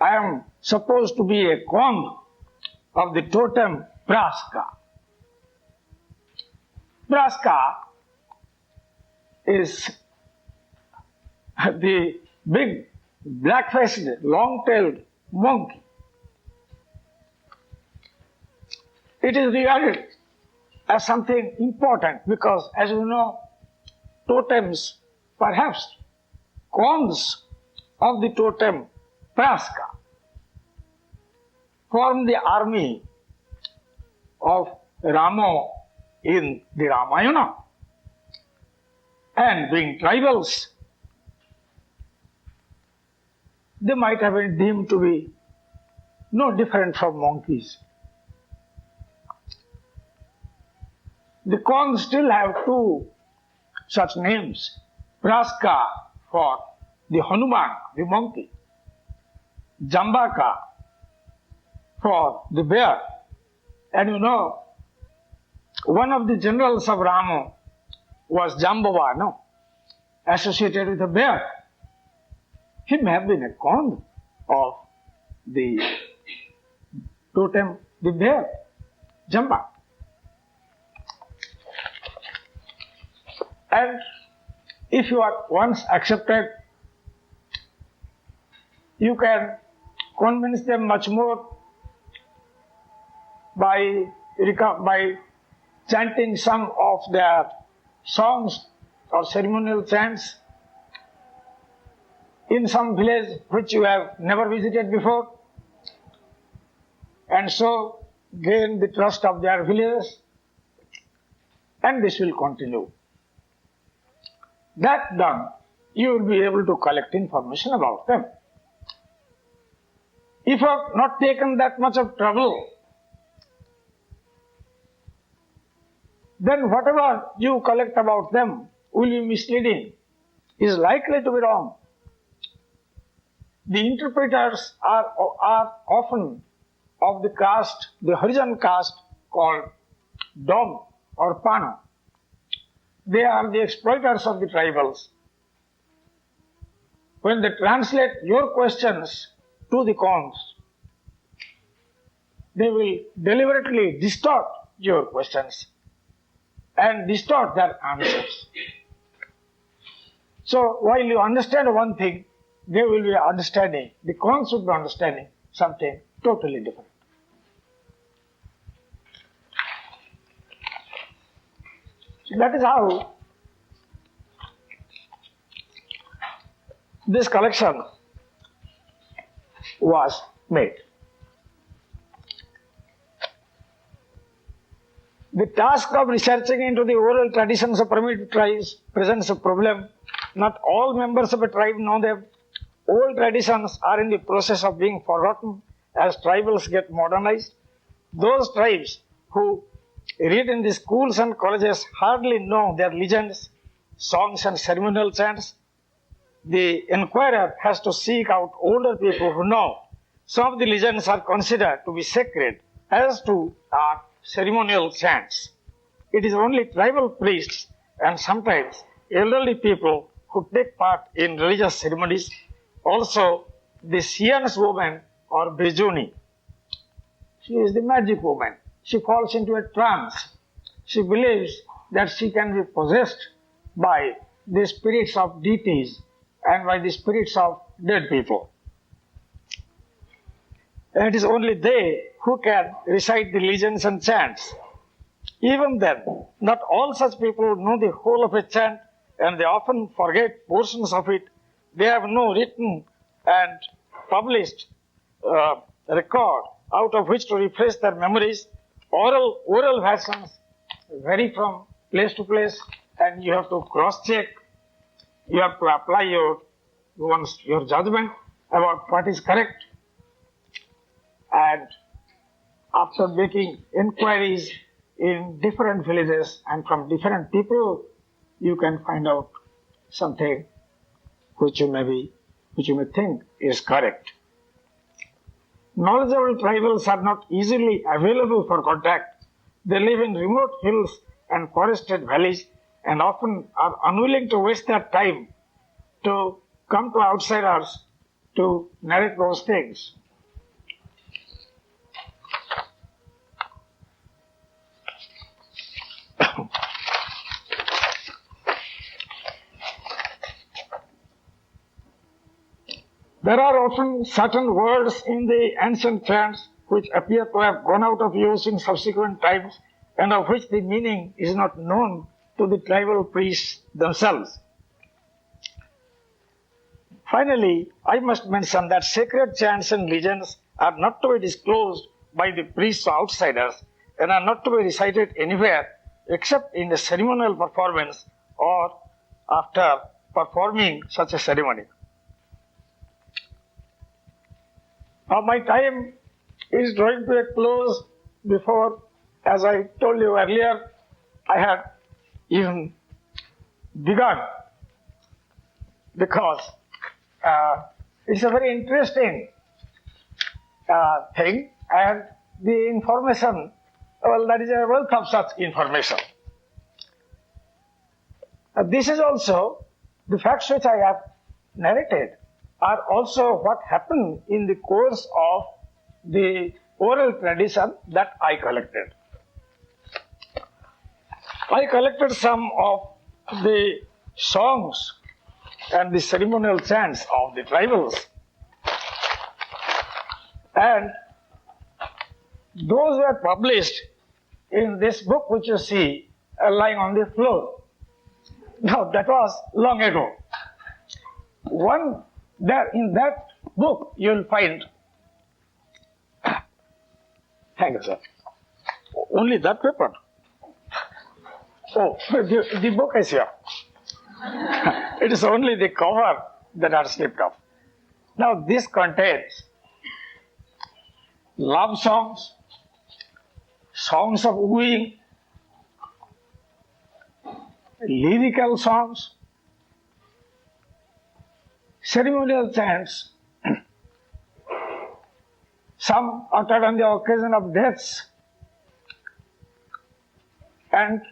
I am supposed to be a Kong of the totem Praska. Praska is the big black-faced, long-tailed monkey. It is regarded as something important because, as you know, totems, perhaps Kongs of the totem Praska, form the army of Rama in the Ramayana. And being tribals, they might have been deemed to be no different from monkeys. The Kongs still have two such names, Praska for the Hanuman, the monkey, Jambaka for the bear. And you know, one of the generals of Rama was Jambava, no? Associated with a bear. He may have been a Kong of the totem, the bear, Jamba. And if you are once accepted, you can convince them much more by chanting some of their songs or ceremonial chants in some village which you have never visited before, and so gain the trust of their villagers, and this will continue. That done, you will be able to collect information about them. If you have not taken that much of trouble, then whatever you collect about them will be misleading, is likely to be wrong. The interpreters are often of the caste, the Harijan caste called Dom or Pana. They are the exploiters of the tribals. When they translate your questions to the Kongs, they will deliberately distort your questions and distort their answers. So while you understand one thing, they will be understanding, the Kongs will be understanding something totally different. So that is how this collection was made. The task of researching into the oral traditions of primitive tribes presents a problem. Not all members of a tribe know them. Old traditions are in the process of being forgotten, as tribals get modernized. Those tribes who read in the schools and colleges hardly know their legends, songs and ceremonial chants. The inquirer has to seek out older people who know. Some of the legends are considered to be sacred, as too are ceremonial chants. It is only tribal priests and sometimes elderly people who take part in religious ceremonies. Also, the Sian's woman or Bejuni. She is the magic woman. She falls into a trance. She believes that she can be possessed by the spirits of deities and by the spirits of dead people. And it is only they who can recite the legends and chants. Even then, not all such people know the whole of a chant, and they often forget portions of it. They have no written and published record out of which to refresh their memories. Oral versions vary from place to place, and you have to cross-check. You have to apply your judgment about what is correct. And after making inquiries in different villages and from different people, you can find out something which you may think is correct. Knowledgeable tribals are not easily available for contact. They live in remote hills and forested valleys and often are unwilling to waste their time to come to outsiders to narrate those things. There are often certain words in the ancient chants which appear to have gone out of use in subsequent times and of which the meaning is not known to the tribal priests themselves. Finally, I must mention that sacred chants and legends are not to be disclosed by the priests or outsiders and are not to be recited anywhere except in a ceremonial performance or after performing such a ceremony. Now my time is drawing to a close. Before, as I told you earlier, I had even begun because it's a very interesting thing, and the information, well, there is a wealth of such information. This is also, the facts which I have narrated are also what happened in the course of the oral tradition that I collected. I collected some of the songs and the ceremonial chants of the tribals, and those were published in this book which you see lying on the floor. Now that was long ago. In that book you will find, thank you sir, only that paper. Oh, the book is here. It is only the cover that are slipped off. Now this contains love songs, songs of wooing, lyrical songs, ceremonial chants, some uttered on the occasion of deaths, and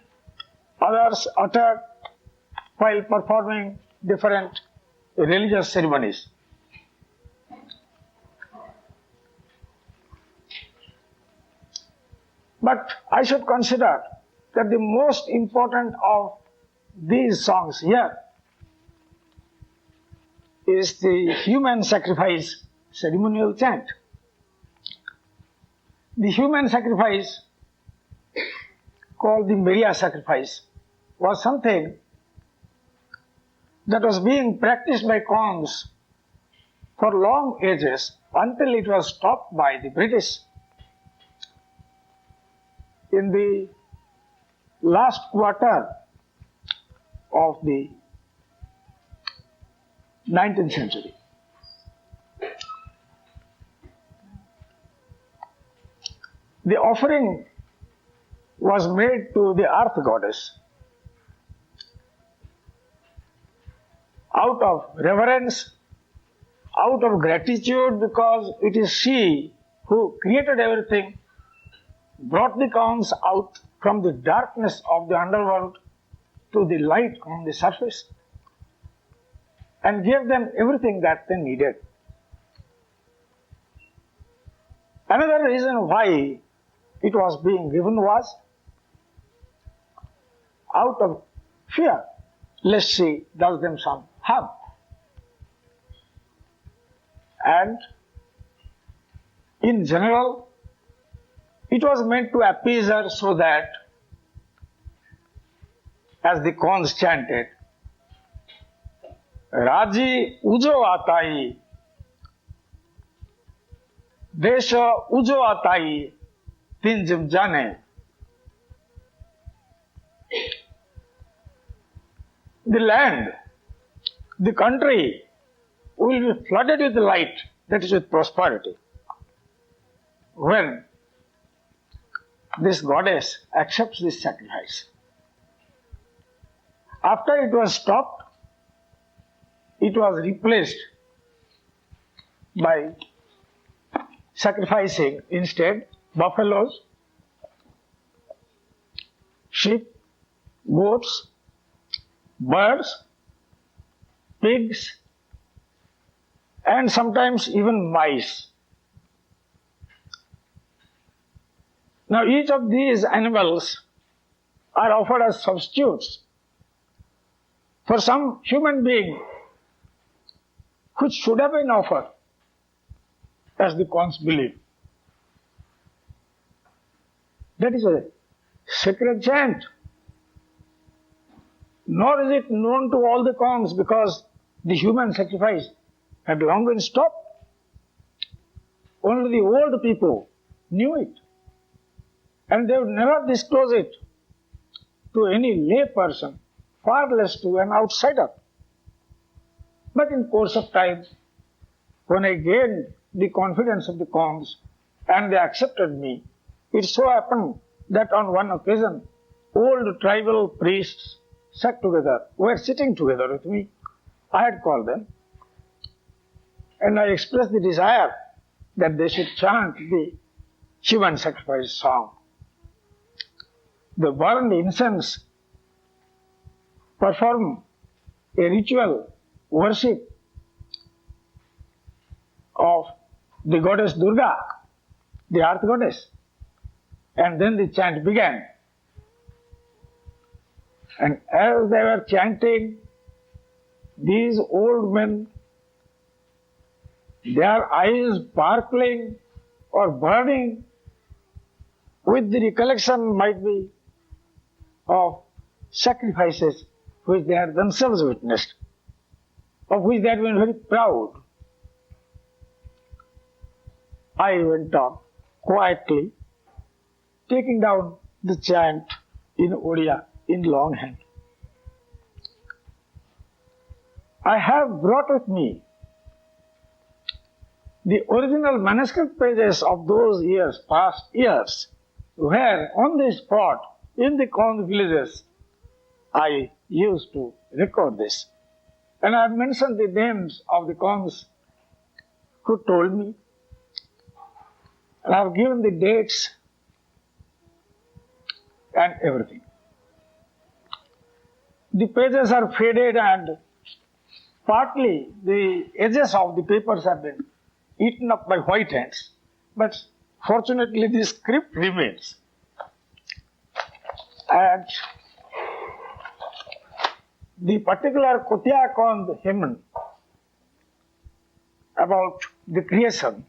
others uttered while performing different religious ceremonies. But I should consider that the most important of these songs here is the human sacrifice ceremonial chant. The human sacrifice, called the Maria sacrifice, was something that was being practiced by Khans for long ages until it was stopped by the British in the last quarter of the 19th century. the offering was made to the earth goddess out of reverence, out of gratitude, because it is she who created everything, brought the cows out from the darkness of the underworld to the light on the surface, and gave them everything that they needed. Another reason why it was being given was out of fear, lest she does them some harm. And in general, it was meant to appease her so that, as the cons chanted, Raji ujo atai, Desha ujo atai, Tinjim jane. The land, the country will be flooded with light, that is with prosperity, when this goddess accepts this sacrifice. After it was stopped, it was replaced by sacrificing instead buffaloes, sheep, goats, birds, pigs, and sometimes even mice. Now each of these animals are offered as substitutes for some human being which should have been offered, as the cons believe. That is a sacred chant. Nor is it known to all the cons, because the human sacrifice had long been stopped. Only the old people knew it, and they would never disclose it to any lay person, far less to an outsider. But in course of time, when I gained the confidence of the cons and they accepted me, it so happened that on one occasion, old tribal priests were sitting together with me. I had called them, and I expressed the desire that they should chant the human sacrifice song. They burned incense, perform a ritual worship of the goddess Durga, the earth goddess, and then the chant began. And as they were chanting, these old men, their eyes sparkling or burning with the recollection, might be, of sacrifices which they had themselves witnessed, of which they had been very proud. I went on quietly, taking down the chant in Odia in longhand. I have brought with me the original manuscript pages of those years, past years, where on the spot, in the Kong villages, I used to record this. And I have mentioned the names of the Kongs who told me, and I have given the dates and everything. The pages are faded and partly the edges of the papers have been eaten up by white ants, but fortunately the script remains. And the particular Kotia Kond hymn about the creation,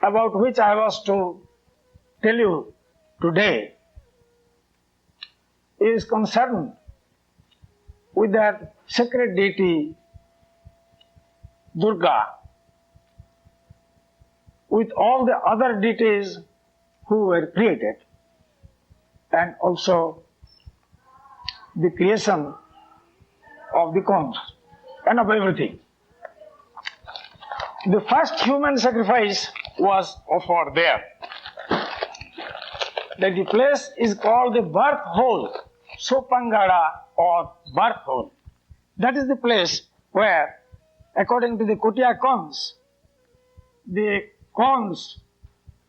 about which I was to tell you today, is concerned with that sacred deity Durga, with all the other deities who were created, and also the creation of the cons and of everything. The first human sacrifice was offered there. that the place is called the birth hole, Sopangada or birth hole. That is the place where, according to the Kotia Khons,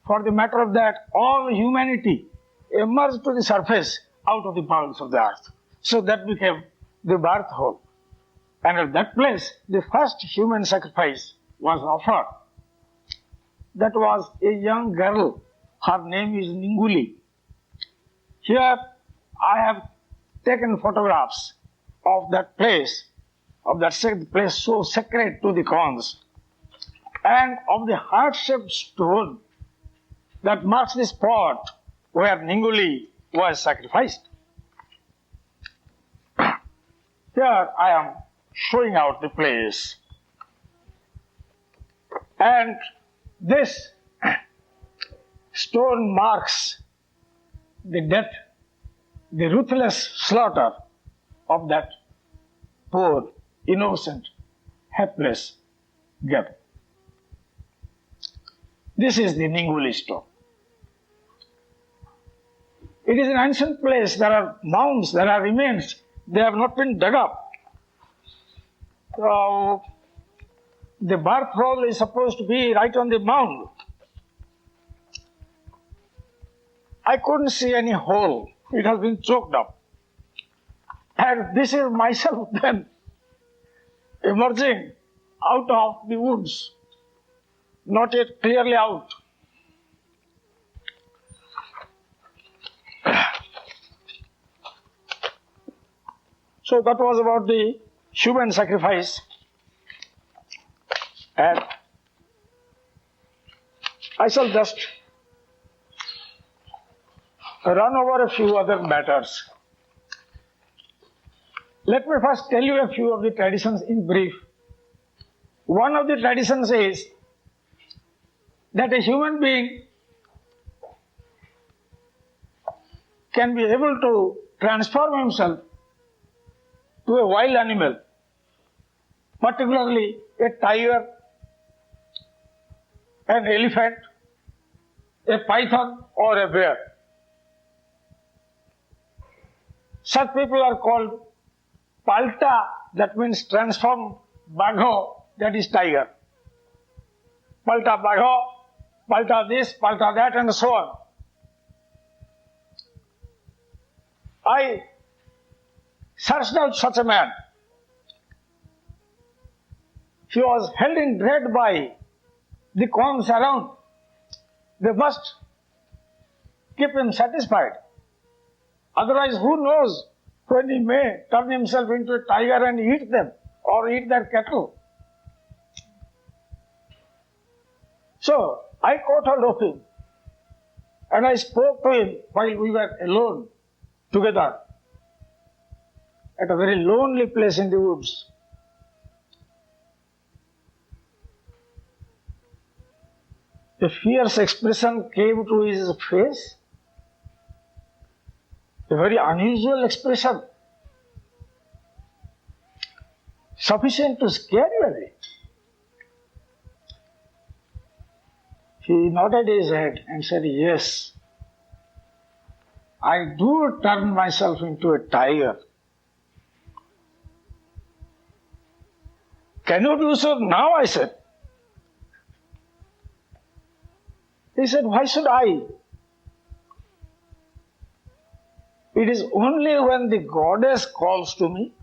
for the matter of that, all humanity emerged to the surface out of the bowels of the earth. So that became the birth hole. And at that place, the first human sacrifice was offered. That was a young girl. Her name is Ninghuli. Here I have taken photographs of that place, place so sacred to the Khons, and of the heart-shaped stone that marks the spot where Ninghuli was sacrificed. Here I am showing out the place. And this stone marks the death, the ruthless slaughter of that poor, innocent, helpless girl. This is the Ninghuli Stone. It is an ancient place. There are mounds, there are remains. They have not been dug up. So, the birth hole is supposed to be right on the mound. I couldn't see any hole. It has been choked up. And this is myself then emerging out of the woods, not yet clearly out. So that was about the human sacrifice. And I shall just run over a few other matters. Let me first tell you a few of the traditions in brief. One of the traditions is that a human being can be able to transform himself to a wild animal, particularly a tiger, an elephant, a python or a bear. Such people are called palta, that means transform, bagho, that is tiger. Palta bagho, palta this, palta that, and so on. I searched out such a man. He was held in dread by the Khons around. They must keep him satisfied. Otherwise, who knows when he may turn himself into a tiger and eat them or eat their cattle. So, I caught hold of him and I spoke to him while we were alone together at a very lonely place in the woods. A fierce expression came to his face, a very unusual expression, sufficient to scare you away. He nodded his head and said, "Yes, I do turn myself into a tiger." "Can you do so now?" I said. He said, "Why should I? It is only when the goddess calls to me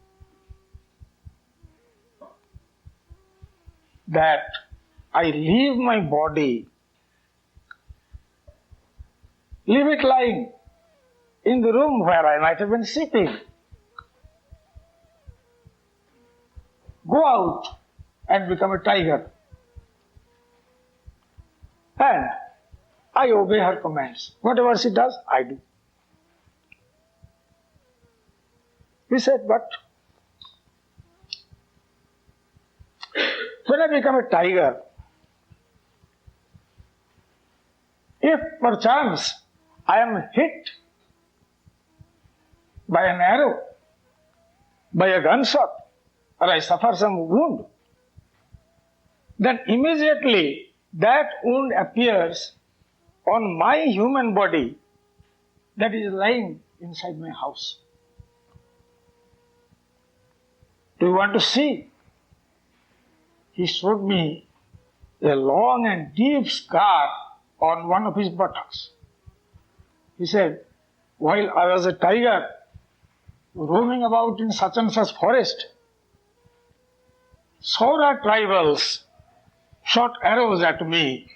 that I leave my body, leave it lying in the room where I might have been sleeping, go out and become a tiger. And I obey her commands. Whatever she does, I do." He said, "But when I become a tiger, if perchance I am hit by an arrow, by a gunshot, or I suffer some wound, then immediately that wound appears on my human body that is lying inside my house. Do you want to see? He showed me a long and deep scar on one of his buttocks. He said, while I was a tiger roaming about in such and such forest, Saura tribals shot arrows at me.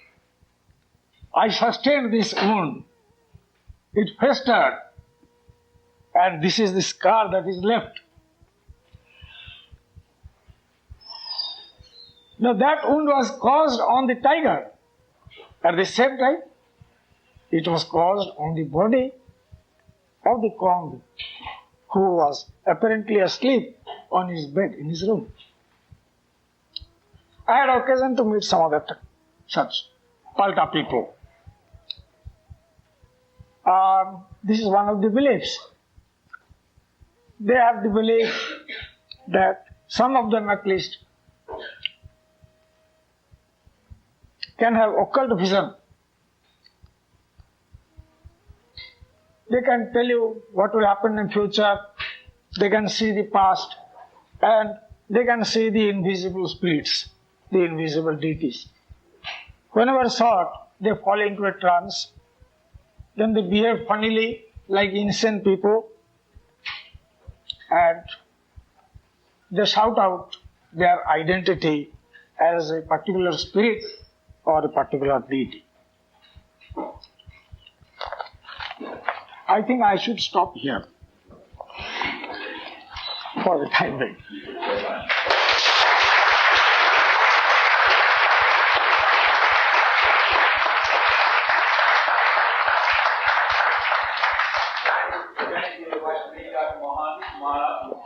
I sustained this wound. It festered, and this is the scar that is left. Now that wound was caused on the tiger. At the same time, it was caused on the body of the Kong, who was apparently asleep on his bed in his room. I had occasion to meet some other such Palta people. This is one of the beliefs. They have the belief that some of them at least can have occult vision. They can tell you what will happen in future, they can see the past, and they can see the invisible spirits, the invisible deities. Whenever sought, they fall into a trance, then they behave funnily like insane people, and they shout out their identity as a particular spirit or a particular deity. I think I should stop here for the time being. Dr. Mohanty, come on up.